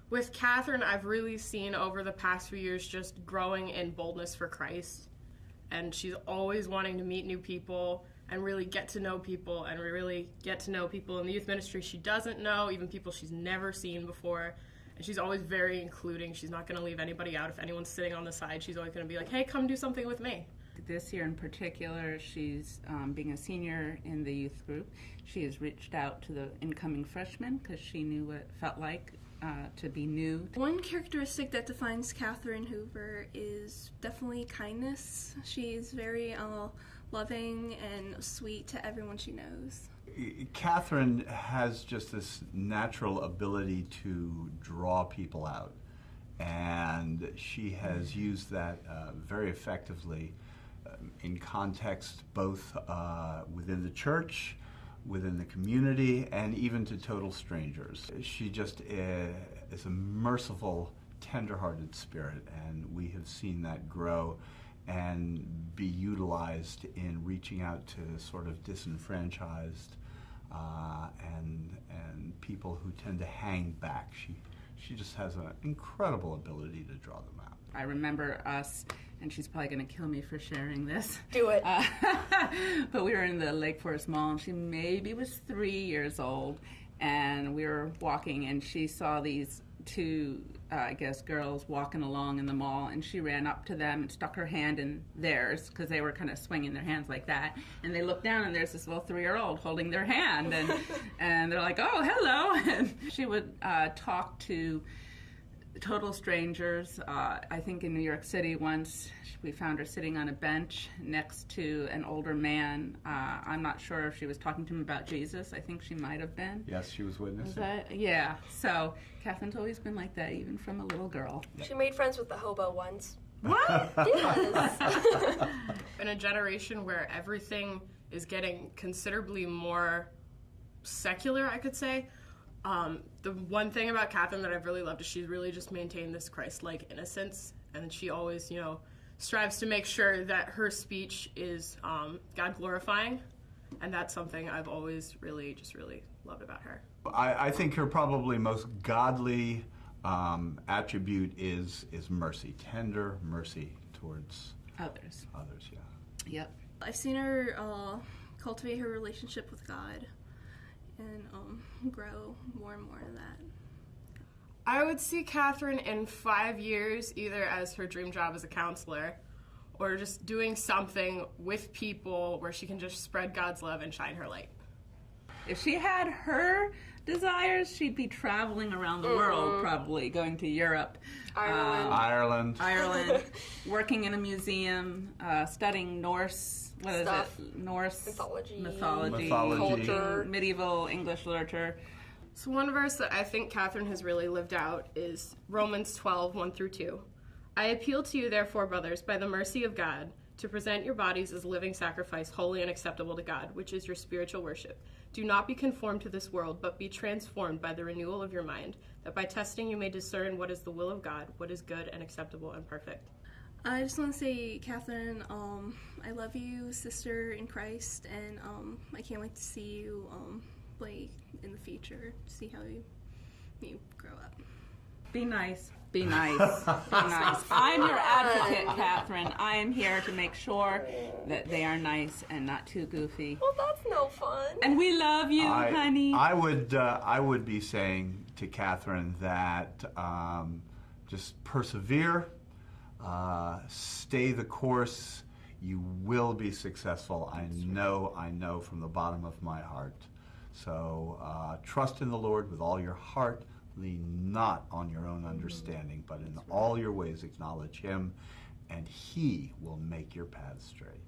With Kathryn, I've really seen over the past few years just growing in boldness for Christ. And she's always wanting to meet new people and really get to know people and really get to know people in the youth ministry she doesn't know, even people she's never seen before. And she's always very including. She's not going to leave anybody out. If anyone's sitting on the side, she's always going to be like, hey, come do something with me. This year in particular, she's being a senior in the youth group. She has reached out to the incoming freshmen because she knew what it felt like to be new. One characteristic that defines Kathryn Hoover is definitely kindness. She's very loving and sweet to everyone she knows. Kathryn has just this natural ability to draw people out, and she has used that very effectively in context both within the church, within the community, and even to total strangers. She just is a merciful, tender-hearted spirit, and we have seen that grow and be utilized in reaching out to sort of disenfranchised and people who tend to hang back. She just has an incredible ability to draw them out. I remember us, and she's probably going to kill me for sharing this. Do it. But we were in the Lake Forest Mall, and she maybe was 3 years old, and we were walking, and she saw these two, girls walking along in the mall, and she ran up to them and stuck her hand in theirs because they were kind of swinging their hands like that, and they looked down, and there's this little 3-year-old holding their hand, and they're like, oh, hello, and she would talk to total strangers. I think in New York City once we found her sitting on a bench next to an older man. I'm not sure if she was talking to him about Jesus. I think she might have been. Yes, she was witnessing. Yeah. So Kathryn's always been like that, even from a little girl. She made friends with the hobo once. What? Yes. In a generation where everything is getting considerably more secular, I could say, the one thing about Kathryn that I've really loved is she's really just maintained this Christ-like innocence, and she always, strives to make sure that her speech is God-glorifying, and that's something I've always really loved about her. I think her probably most godly attribute is mercy, tender mercy towards Others. Yeah. Yep. I've seen her cultivate her relationship with God and grow more and more in that. I would see Kathryn in 5 years either as her dream job as a counselor or just doing something with people where she can just spread God's love and shine her light. If she had her desires, she'd be traveling around the world, probably going to Europe, Ireland, working in a museum, studying Norse. What is it? Norse mythology, culture, medieval English literature. So one verse that I think Kathryn has really lived out is Romans 12, 1-2. I appeal to you, therefore, brothers, by the mercy of God, to present your bodies as living sacrifice, holy and acceptable to God, which is your spiritual worship. Do not be conformed to this world, but be transformed by the renewal of your mind, that by testing you may discern what is the will of God, what is good and acceptable and perfect. I just want to say, Kathryn, I love you, sister in Christ, and I can't wait to see you play in the future, see how you grow up. Be nice. Be nice. Be nice. I'm your advocate, Kathryn. I am here to make sure that they are nice and not too goofy. Well, that's no fun. And we love you, honey. I would be saying to Kathryn that just persevere, stay the course. You will be successful. I know from the bottom of my heart. So trust in the Lord with all your heart. Lean not on your own understanding, but in all your ways acknowledge Him, and He will make your paths straight.